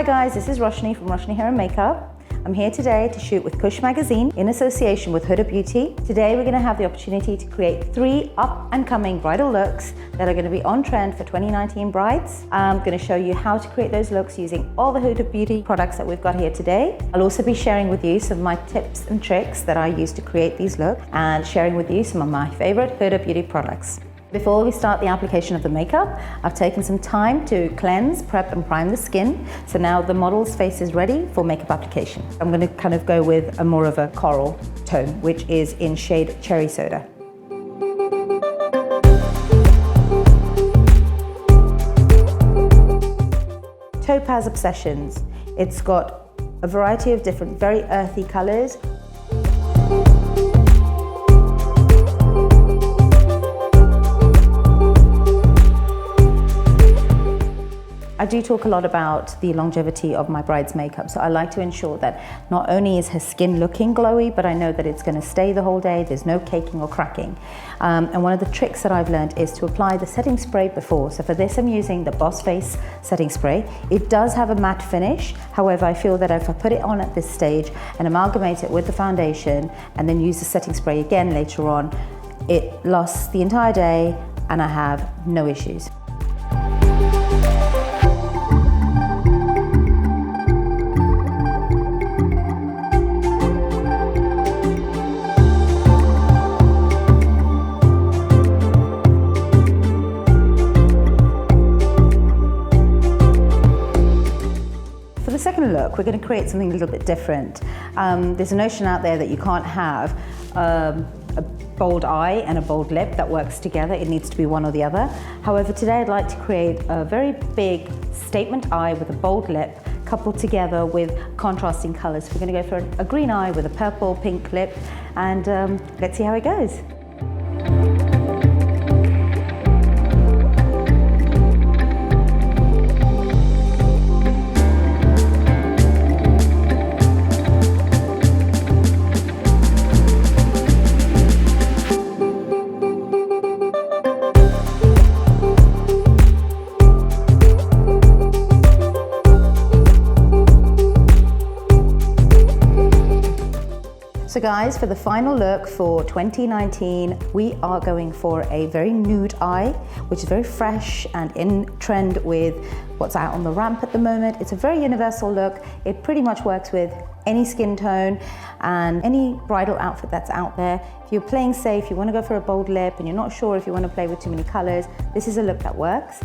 guys, this is Roshni from Roshni Hair and Makeup. I'm here today to shoot with Kush magazine in association with Huda Beauty. Today we're going to have the opportunity to create 3 up-and-coming bridal looks that are going to be on trend for 2019 brides. I'm going to show you how to create those looks using all the Huda Beauty products that we've got here today. I'll also be sharing with you some of my tips and tricks that I use to create these looks and sharing with you some of my favorite Huda Beauty products. Before we start the application of the makeup, I've taken some time to cleanse, prep and prime the skin. So now the model's face is ready for makeup application. I'm going to kind of go with a more of a coral tone, which is in shade Cherry Soda. Topaz Obsessions. It's got a variety of different, very earthy colors. I do talk a lot about the longevity of my bride's makeup, so I like to ensure that not only is her skin looking glowy, but I know that it's going to stay the whole day, there's no caking or cracking. And one of the tricks that I've learned is to apply the setting spray before. So for this I'm using the Boss Face setting spray. It does have a matte finish, however I feel that if I put it on at this stage and amalgamate it with the foundation and then use the setting spray again later on, it lasts the entire day and I have no issues. For the second look, we're going to create something a little bit different. There's a notion out there that you can't have a bold eye and a bold lip that works together. It needs to be one or the other. However, today I'd like to create a very big statement eye with a bold lip coupled together with contrasting colors. So we're going to go for a green eye with a purple pink lip, and let's see how it goes. So guys, for the final look for 2019, we are going for a very nude eye, which is very fresh and in trend with what's out on the ramp at the moment. It's a very universal look. It pretty much works with any skin tone and any bridal outfit that's out there. If you're playing safe, you want to go for a bold lip and you're not sure if you want to play with too many colors, this is a look that works.